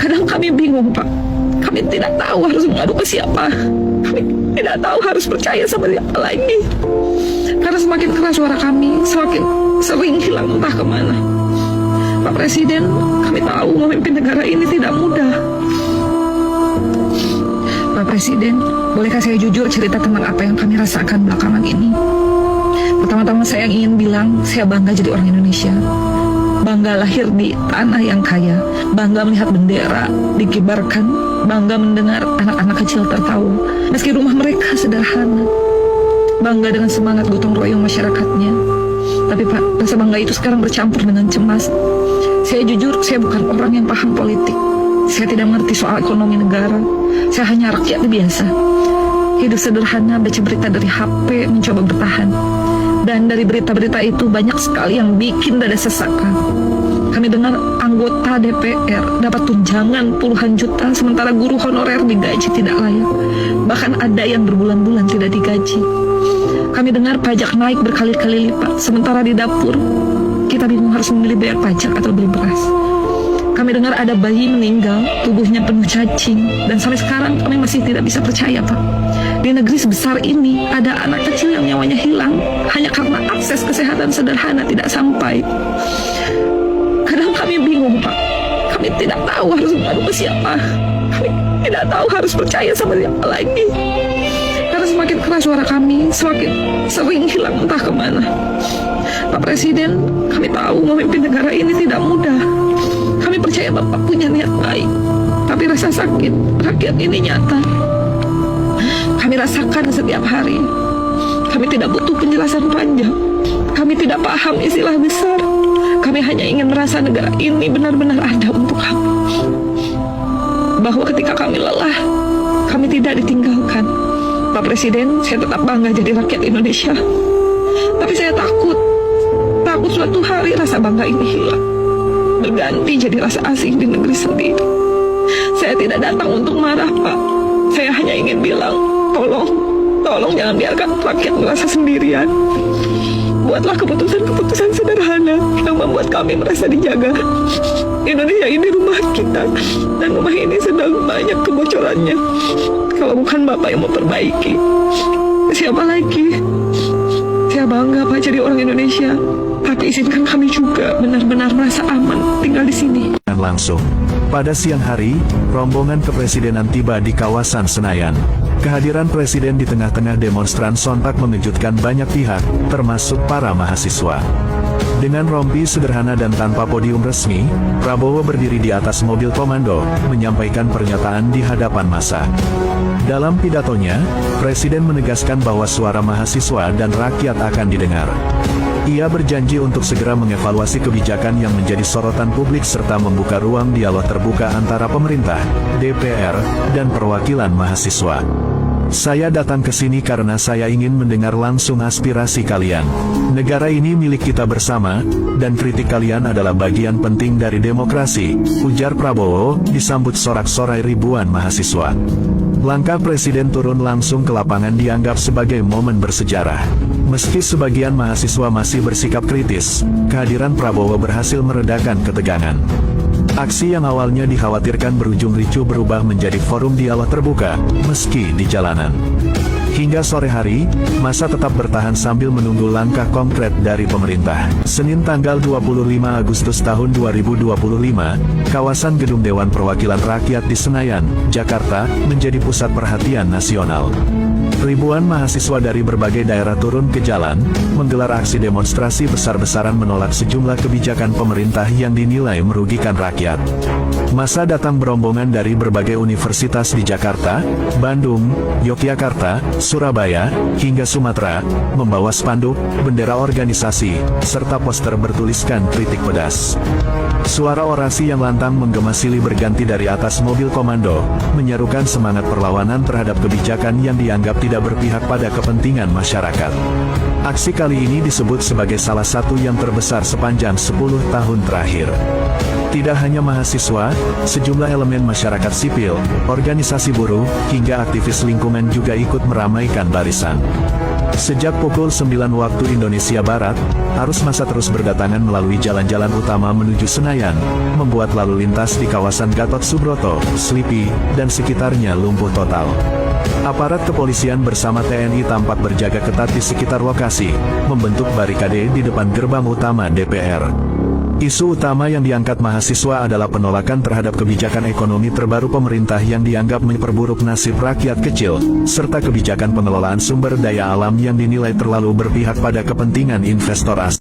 Kadang kami bingung, Pak. Kami tidak tahu harus mengadu ke siapa. Kami tidak tahu harus percaya sama siapa lagi. Karena semakin keras suara kami, semakin sering hilang entah kemana. Pak Presiden, kami tahu memimpin negara ini tidak mudah. Pak Presiden, bolehkah saya jujur cerita tentang apa yang kami rasakan belakangan ini? Pertama-tama saya ingin bilang, saya bangga jadi orang Indonesia. Bangga lahir di tanah yang kaya, bangga melihat bendera dikibarkan, bangga mendengar anak-anak kecil tertawa, meski rumah mereka sederhana. Bangga dengan semangat gotong royong masyarakatnya. Tapi Pak, rasa bangga itu sekarang bercampur dengan cemas. Saya jujur, saya bukan orang yang paham politik. Saya tidak mengerti soal ekonomi negara. Saya hanya rakyat biasa. Hidup sederhana, baca berita dari HP, mencoba bertahan. Dan dari berita-berita itu banyak sekali yang bikin dada sesak. Kami dengar anggota DPR dapat tunjangan puluhan juta, sementara guru honorer digaji tidak layak. Bahkan ada yang berbulan-bulan tidak digaji. Kami dengar pajak naik berkali-kali lipat, sementara di dapur kita bingung harus memilih bayar pajak atau beli beras. Kami dengar ada bayi meninggal, tubuhnya penuh cacing, dan sampai sekarang kami masih tidak bisa percaya, Pak. Di negeri sebesar ini ada anak kecil yang nyawanya hilang hanya karena akses kesehatan sederhana tidak sampai. Kadang kami bingung, Pak. Kami tidak tahu harus mengadu ke siapa. Kami tidak tahu harus percaya sama siapa lagi. Karena semakin keras suara kami, semakin sering hilang entah kemana. Pak Presiden, kami tahu memimpin negara ini tidak mudah. Kami percaya Bapak punya niat baik. Tapi rasa sakit rakyat ini nyata. Kami rasakan setiap hari. Kami tidak butuh penjelasan panjang. Kami tidak paham istilah besar. Kami hanya ingin merasa negara ini benar-benar ada untuk kami. Bahwa ketika kami lelah, kami tidak ditinggalkan. Pak Presiden, saya tetap bangga jadi rakyat Indonesia. Tapi saya takut suatu hari rasa bangga ini hilang, berganti jadi rasa asing di negeri sendiri. Saya tidak datang untuk marah, Pak. Saya hanya ingin bilang, tolong jangan biarkan rakyat merasa sendirian. Buatlah keputusan-keputusan sederhana yang membuat kami merasa dijaga. Indonesia ini rumah kita, dan rumah ini sedang banyak kebocorannya. Kalau bukan Bapak yang memperbaiki, siapa lagi? Saya bangga, Pak, jadi orang Indonesia. Tapi izinkan kami juga benar-benar merasa aman tinggal di sini. Langsung pada siang hari, rombongan kepresidenan tiba di kawasan Senayan. Kehadiran presiden di tengah-tengah demonstran sontak mengejutkan banyak pihak, termasuk para mahasiswa. Dengan rompi sederhana dan tanpa podium resmi, Prabowo berdiri di atas mobil komando, menyampaikan pernyataan di hadapan massa. Dalam pidatonya, Presiden menegaskan bahwa suara mahasiswa dan rakyat akan didengar. Ia berjanji untuk segera mengevaluasi kebijakan yang menjadi sorotan publik serta membuka ruang dialog terbuka antara pemerintah, DPR, dan perwakilan mahasiswa. Saya datang ke sini karena saya ingin mendengar langsung aspirasi kalian. Negara ini milik kita bersama, dan kritik kalian adalah bagian penting dari demokrasi, ujar Prabowo, disambut sorak-sorai ribuan mahasiswa. Langkah Presiden turun langsung ke lapangan dianggap sebagai momen bersejarah. Meski sebagian mahasiswa masih bersikap kritis, kehadiran Prabowo berhasil meredakan ketegangan. Aksi yang awalnya dikhawatirkan berujung ricuh berubah menjadi forum dialog terbuka, meski di jalanan. Hingga sore hari, massa tetap bertahan sambil menunggu langkah konkret dari pemerintah. Senin tanggal 25 Agustus tahun 2025, kawasan Gedung Dewan Perwakilan Rakyat di Senayan, Jakarta, menjadi pusat perhatian nasional. Ribuan mahasiswa dari berbagai daerah turun ke jalan, menggelar aksi demonstrasi besar-besaran menolak sejumlah kebijakan pemerintah yang dinilai merugikan rakyat. Massa datang berombongan dari berbagai universitas di Jakarta, Bandung, Yogyakarta, Surabaya, hingga Sumatera, membawa spanduk, bendera organisasi, serta poster bertuliskan kritik pedas. Suara orasi yang lantang menggema silih berganti dari atas mobil komando, menyerukan semangat perlawanan terhadap kebijakan yang dianggap tidak berpihak pada kepentingan masyarakat. Aksi kali ini disebut sebagai salah satu yang terbesar sepanjang 10 tahun terakhir. Tidak hanya mahasiswa, sejumlah elemen masyarakat sipil, organisasi buruh, hingga aktivis lingkungan juga ikut meramaikan barisan. Sejak pukul 9 waktu Indonesia Barat, arus massa terus berdatangan melalui jalan-jalan utama menuju Senayan, membuat lalu lintas di kawasan Gatot Subroto, Slipi, dan sekitarnya lumpuh total. Aparat kepolisian bersama TNI tampak berjaga ketat di sekitar lokasi, membentuk barikade di depan gerbang utama DPR. Isu utama yang diangkat mahasiswa adalah penolakan terhadap kebijakan ekonomi terbaru pemerintah yang dianggap memperburuk nasib rakyat kecil, serta kebijakan pengelolaan sumber daya alam yang dinilai terlalu berpihak pada kepentingan investor asing.